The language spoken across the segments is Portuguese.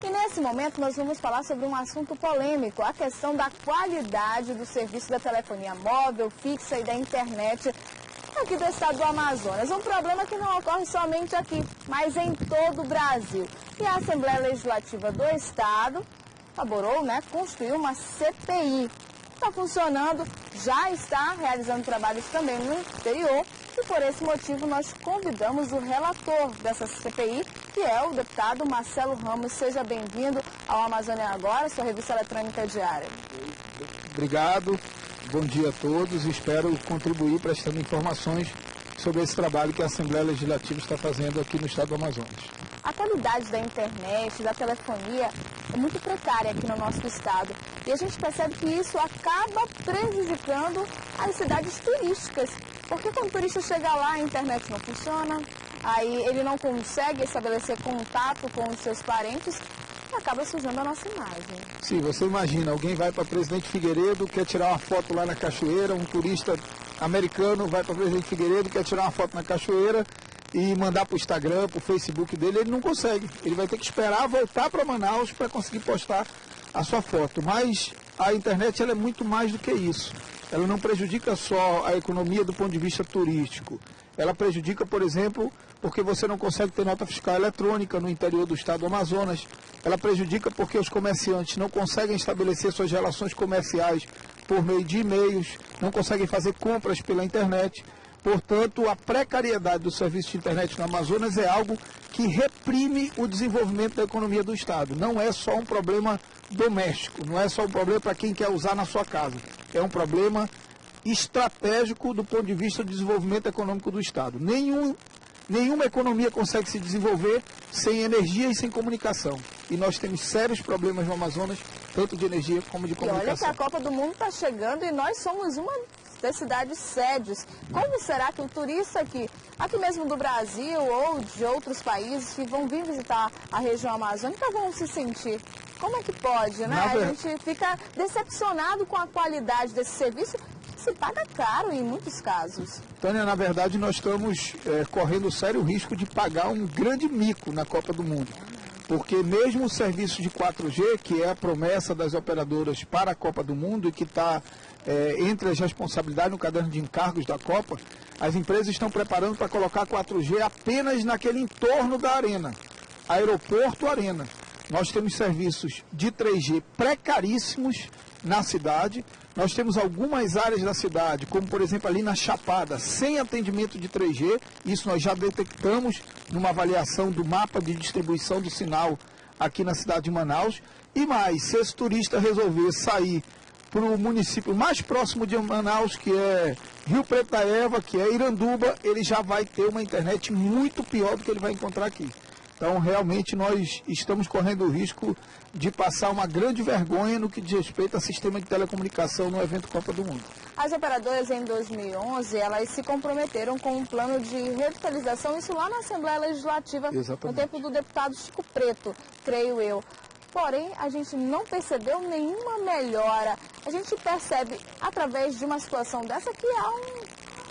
E nesse momento nós vamos falar sobre um assunto polêmico, a questão da qualidade do serviço da telefonia móvel, fixa e da internet aqui do estado do Amazonas. Um problema que não ocorre somente aqui, mas em todo o Brasil. E a Assembleia Legislativa do Estado elaborou, construiu uma CPI. Está funcionando, já está realizando trabalhos também no interior e por esse motivo nós convidamos o relator dessa CPI, que é o deputado Marcelo Ramos. Seja bem-vindo ao Amazônia Agora, sua revista eletrônica diária. Obrigado, bom dia a todos. Espero contribuir prestando informações sobre esse trabalho que a Assembleia Legislativa está fazendo aqui no estado do Amazonas. A qualidade da internet, da telefonia é muito precária aqui no nosso estado e a gente percebe que isso acaba prejudicando as cidades turísticas, porque quando o turista chega lá a internet não funciona, aí ele não consegue estabelecer contato com os seus parentes e acaba sujando a nossa imagem. Sim, você imagina, alguém vai para Presidente Figueiredo, quer tirar uma foto lá na cachoeira, um turista americano vai para Presidente Figueiredo, quer tirar uma foto na cachoeira e mandar para o Instagram, para o Facebook dele, ele não consegue. Ele vai ter que esperar voltar para Manaus para conseguir postar a sua foto. Mas a internet ela é muito mais do que isso. Ela não prejudica só a economia do ponto de vista turístico. Ela prejudica, por exemplo, porque você não consegue ter nota fiscal eletrônica no interior do estado do Amazonas. Ela prejudica porque os comerciantes não conseguem estabelecer suas relações comerciais por meio de e-mails, não conseguem fazer compras pela internet. Portanto, a precariedade do serviço de internet no Amazonas é algo que reprime o desenvolvimento da economia do estado. Não é só um problema doméstico, não é só um problema para quem quer usar na sua casa. É um problema estratégico do ponto de vista do desenvolvimento econômico do estado. Nenhuma economia consegue se desenvolver sem energia e sem comunicação. E nós temos sérios problemas no Amazonas, tanto de energia como de comunicação. E olha que a Copa do Mundo está chegando e nós somos uma das cidades sedes. Como será que o turista aqui mesmo do Brasil ou de outros países que vão vir visitar a região amazônica vão se sentir? Como é que pode, A gente fica decepcionado com a qualidade desse serviço que se paga caro em muitos casos. Tânia, na verdade nós estamos correndo sério risco de pagar um grande mico na Copa do Mundo. Porque mesmo o serviço de 4G, que é a promessa das operadoras para a Copa do Mundo e que está entre as responsabilidades no caderno de encargos da Copa, as empresas estão preparando para colocar 4G apenas naquele entorno da arena, aeroporto arena. Nós temos serviços de 3G precaríssimos na cidade. Nós temos algumas áreas da cidade, como por exemplo ali na Chapada, sem atendimento de 3G. Isso nós já detectamos numa avaliação do mapa de distribuição do sinal aqui na cidade de Manaus. E mais, se esse turista resolver sair para o município mais próximo de Manaus, que é Rio Preto da Eva, que é Iranduba, ele já vai ter uma internet muito pior do que ele vai encontrar aqui. Então, realmente, nós estamos correndo o risco de passar uma grande vergonha no que diz respeito ao sistema de telecomunicação no evento Copa do Mundo. As operadoras, em 2011, elas se comprometeram com um plano de revitalização, isso lá na Assembleia Legislativa, Exatamente. No tempo do deputado Chico Preto, creio eu. Porém, a gente não percebeu nenhuma melhora. A gente percebe, através de uma situação dessa, que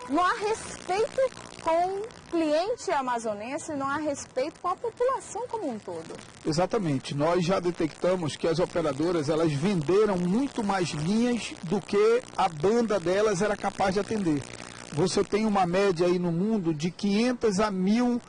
não há respeito com o cliente amazonense, não há respeito com a população como um todo. Exatamente. Nós já detectamos que as operadoras elas venderam muito mais linhas do que a banda delas era capaz de atender. Você tem uma média aí no mundo de 500 a 1.000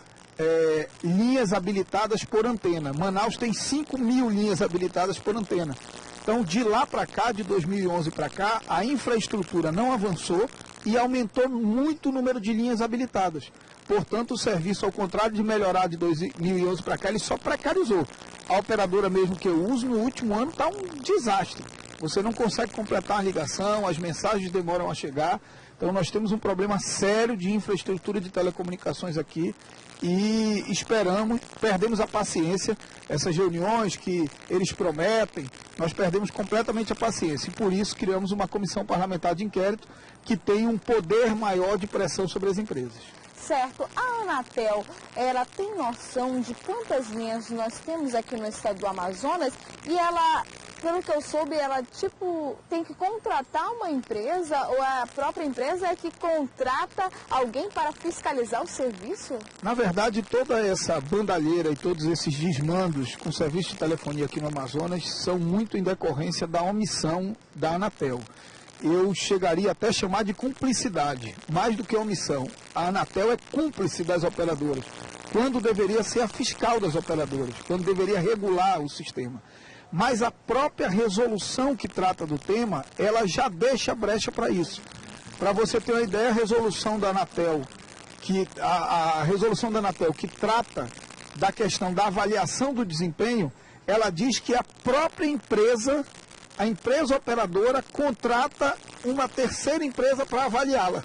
linhas habilitadas por antena. Manaus tem 5.000 linhas habilitadas por antena. Então, de lá para cá, de 2011 para cá, a infraestrutura não avançou e aumentou muito o número de linhas habilitadas. Portanto, o serviço, ao contrário de melhorar de 2011 para cá, ele só precarizou. A operadora mesmo que eu uso, no último ano, está um desastre. Você não consegue completar a ligação, as mensagens demoram a chegar. Então, nós temos um problema sério de infraestrutura de telecomunicações aqui e perdemos a paciência. Essas reuniões que eles prometem, nós perdemos completamente a paciência. E por isso criamos uma comissão parlamentar de inquérito que tem um poder maior de pressão sobre as empresas. Certo. A Anatel, ela tem noção de quantas linhas nós temos aqui no estado do Amazonas e ela pelo que eu soube, ela, tem que contratar uma empresa ou a própria empresa é que contrata alguém para fiscalizar o serviço? Na verdade, toda essa bandalheira e todos esses desmandos com serviço de telefonia aqui no Amazonas são muito em decorrência da omissão da Anatel. Eu chegaria até a chamar de cumplicidade, mais do que omissão. A Anatel é cúmplice das operadoras, quando deveria ser a fiscal das operadoras, quando deveria regular o sistema. Mas a própria resolução que trata do tema, ela já deixa brecha para isso. Para você ter uma ideia, a resolução da Anatel, a resolução da Anatel que trata da questão da avaliação do desempenho, ela diz que a própria empresa, a empresa operadora, contrata uma terceira empresa para avaliá-la.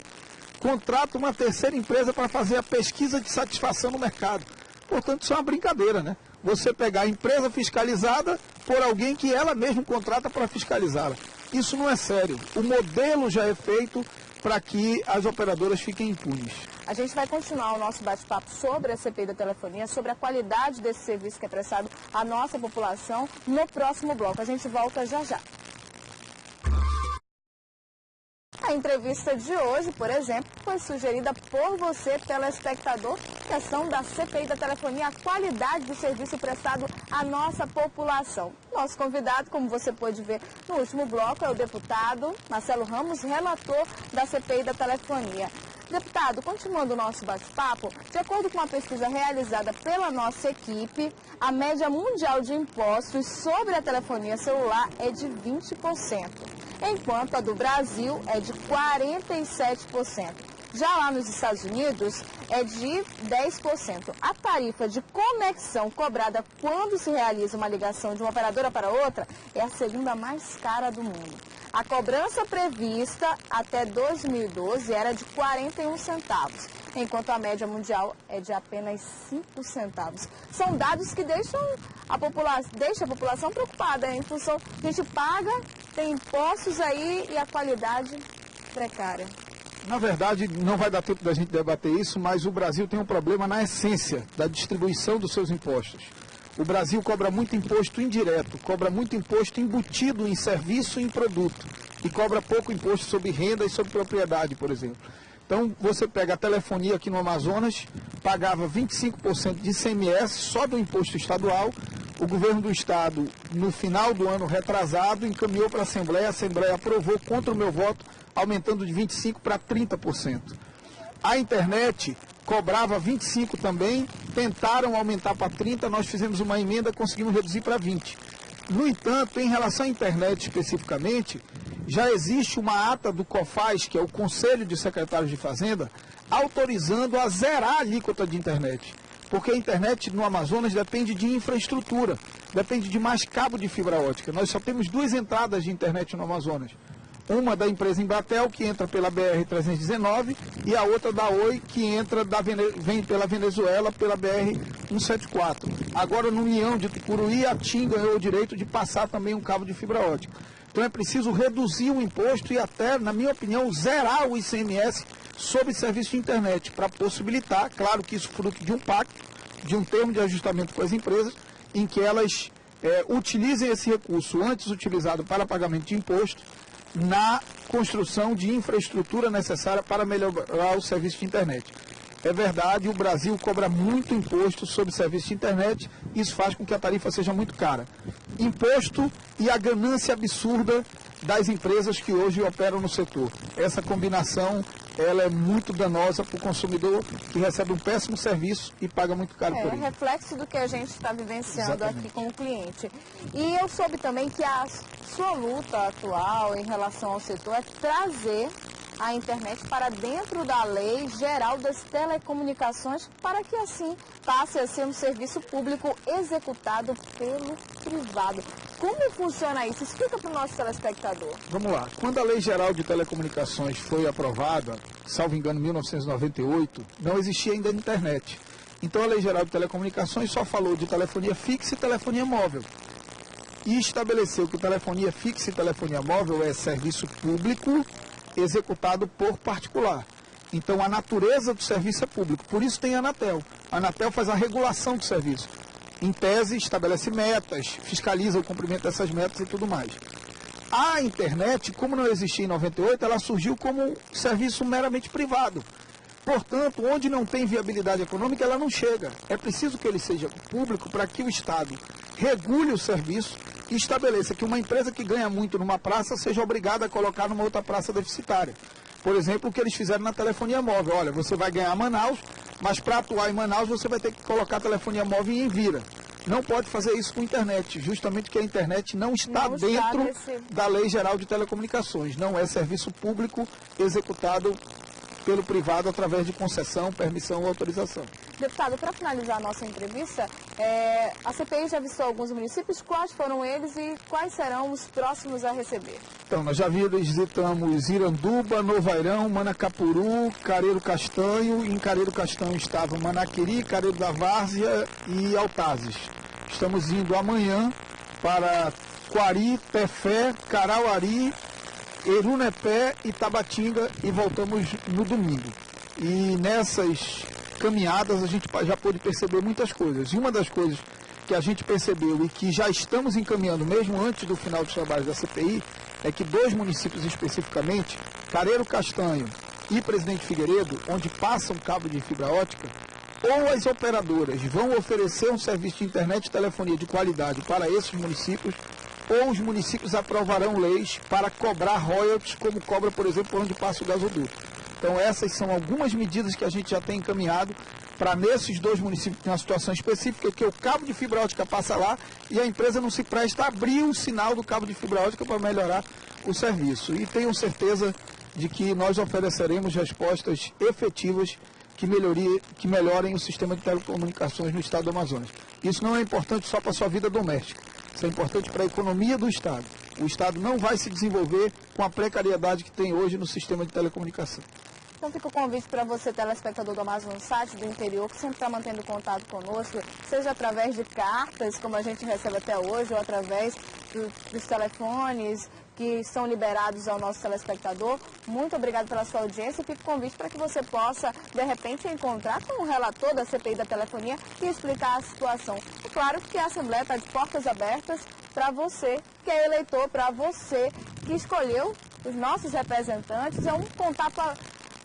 Contrata uma terceira empresa para fazer a pesquisa de satisfação no mercado. Portanto, isso é uma brincadeira, né? Você pegar a empresa fiscalizada por alguém que ela mesma contrata para fiscalizá-la. Isso não é sério. O modelo já é feito para que as operadoras fiquem impunes. A gente vai continuar o nosso bate-papo sobre a CPI da telefonia, sobre a qualidade desse serviço que é prestado à nossa população no próximo bloco. A gente volta já já. A entrevista de hoje, por exemplo, foi sugerida por você, telespectador, questão da CPI da telefonia, a qualidade do serviço prestado à nossa população. Nosso convidado, como você pôde ver no último bloco, é o deputado Marcelo Ramos, relator da CPI da telefonia. Deputado, continuando o nosso bate-papo, de acordo com uma pesquisa realizada pela nossa equipe, a média mundial de impostos sobre a telefonia celular é de 20%, enquanto a do Brasil é de 47%. Já lá nos Estados Unidos é de 10%. A tarifa de conexão cobrada quando se realiza uma ligação de uma operadora para outra é a segunda mais cara do mundo. A cobrança prevista até 2012 era de 41 centavos, enquanto a média mundial é de apenas 5 centavos. São dados que deixam a população preocupada, em função, a gente paga, tem impostos aí e a qualidade precária. Na verdade, não vai dar tempo da gente debater isso, mas o Brasil tem um problema na essência da distribuição dos seus impostos. O Brasil cobra muito imposto indireto, cobra muito imposto embutido em serviço e em produto, e cobra pouco imposto sobre renda e sobre propriedade, por exemplo. Então, você pega a telefonia aqui no Amazonas, pagava 25% de ICMS só do imposto estadual. O governo do estado, no final do ano retrasado, encaminhou para a Assembleia aprovou contra o meu voto, aumentando de 25% para 30%. A internet cobrava 25% também, tentaram aumentar para 30%, nós fizemos uma emenda, conseguimos reduzir para 20%. No entanto, em relação à internet especificamente, já existe uma ata do COFAS, que é o Conselho de Secretários de Fazenda, autorizando a zerar a alíquota de internet. Porque a internet no Amazonas depende de infraestrutura, depende de mais cabo de fibra ótica. Nós só temos 2 entradas de internet no Amazonas. Uma da empresa Embratel, que entra pela BR-319, e a outra da Oi, que entra vem pela Venezuela, pela BR-174. Agora, no União de Tucuruí, a TIM ganhou o direito de passar também um cabo de fibra ótica. Então é preciso reduzir o imposto e até, na minha opinião, zerar o ICMS sobre serviço de internet, para possibilitar, claro que isso fruto de um pacto, de um termo de ajustamento com as empresas, em que elas utilizem esse recurso antes utilizado para pagamento de imposto, na construção de infraestrutura necessária para melhorar o serviço de internet. É verdade, o Brasil cobra muito imposto sobre serviço de internet, isso faz com que a tarifa seja muito cara. Imposto e a ganância absurda das empresas que hoje operam no setor. Essa combinação, ela é muito danosa para o consumidor, que recebe um péssimo serviço e paga muito caro por isso. É reflexo do que a gente está vivenciando Exatamente. aqui com o cliente. E eu soube também que a sua luta atual em relação ao setor é trazer a internet para dentro da Lei Geral das Telecomunicações, para que assim passe a ser um serviço público executado pelo privado. Como funciona isso? Explica para o nosso telespectador. Vamos lá. Quando a Lei Geral de Telecomunicações foi aprovada, salvo engano, em 1998, não existia ainda a internet. Então a Lei Geral de Telecomunicações só falou de telefonia fixa e telefonia móvel. E estabeleceu que telefonia fixa e telefonia móvel é serviço público executado por particular. Então a natureza do serviço é público, por isso tem a Anatel. A Anatel faz a regulação do serviço. em tese, estabelece metas, fiscaliza o cumprimento dessas metas e tudo mais. A internet, como não existia em 98, ela surgiu como um serviço meramente privado. Portanto, onde não tem viabilidade econômica, ela não chega. É preciso que ele seja público para que o Estado regule o serviço e estabeleça que uma empresa que ganha muito numa praça seja obrigada a colocar numa outra praça deficitária. Por exemplo, o que eles fizeram na telefonia móvel. Olha, você vai ganhar Manaus, mas para atuar em Manaus você vai ter que colocar a telefonia móvel em Envira. Não pode fazer isso com a internet, justamente porque a internet não está dentro da Lei Geral de Telecomunicações. Não é serviço público executado pelo privado através de concessão, permissão ou autorização. Deputado, para finalizar a nossa entrevista, a CPI já visitou alguns municípios, quais foram eles e quais serão os próximos a receber? Então, nós já visitamos Iranduba, Novairão, Manacapuru, Careiro Castanho, e em Careiro Castanho estavam Manaquiri, Careiro da Várzea e Altazes. Estamos indo amanhã para Quari, Tefé, Carauari, Erunepé e Tabatinga e voltamos no domingo. E nessas caminhadas a gente já pôde perceber muitas coisas. E uma das coisas que a gente percebeu e que já estamos encaminhando mesmo antes do final dos trabalhos da CPI é que 2 municípios especificamente, Careiro Castanho e Presidente Figueiredo, onde passa um cabo de fibra ótica, ou as operadoras vão oferecer um serviço de internet e telefonia de qualidade para esses municípios, ou os municípios aprovarão leis para cobrar royalties, como cobra, por exemplo, por onde passa o gasoduto. Então essas são algumas medidas que a gente já tem encaminhado para nesses 2 municípios que tem uma situação específica, que o cabo de fibra ótica passa lá e a empresa não se presta a abrir o sinal do cabo de fibra ótica para melhorar o serviço. E tenho certeza de que nós ofereceremos respostas efetivas que melhorem o sistema de telecomunicações no estado do Amazonas. Isso não é importante só para a sua vida doméstica, isso é importante para a economia do estado. O estado não vai se desenvolver com a precariedade que tem hoje no sistema de telecomunicação. Então fica o convite para você, telespectador do Amazonas do interior, que sempre está mantendo contato conosco, seja através de cartas, como a gente recebe até hoje, ou através dos telefones que são liberados ao nosso telespectador. Muito obrigado pela sua audiência e fica o convite para que você possa, de repente, encontrar com o relator da CPI da telefonia e explicar a situação. É claro que a Assembleia está de portas abertas para você que é eleitor, para você que escolheu os nossos representantes. É um contato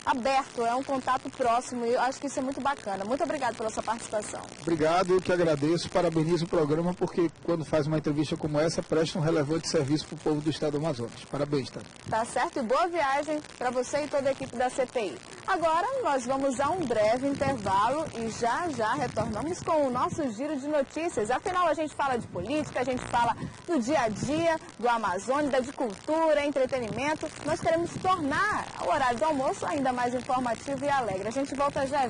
aberto, é um contato próximo e eu acho que isso é muito bacana. Muito obrigado pela sua participação. Obrigado, eu que agradeço, parabenizo o programa porque quando faz uma entrevista como essa, presta um relevante serviço para o povo do estado do Amazonas. Parabéns, tá? Tá certo, e boa viagem para você e toda a equipe da CPI. Agora nós vamos a um breve intervalo e já retornamos com o nosso giro de notícias. Afinal, a gente fala de política, a gente fala do dia a dia, do Amazônia, de cultura, entretenimento. Nós queremos tornar o horário do almoço ainda mais informativo e alegre. A gente volta já.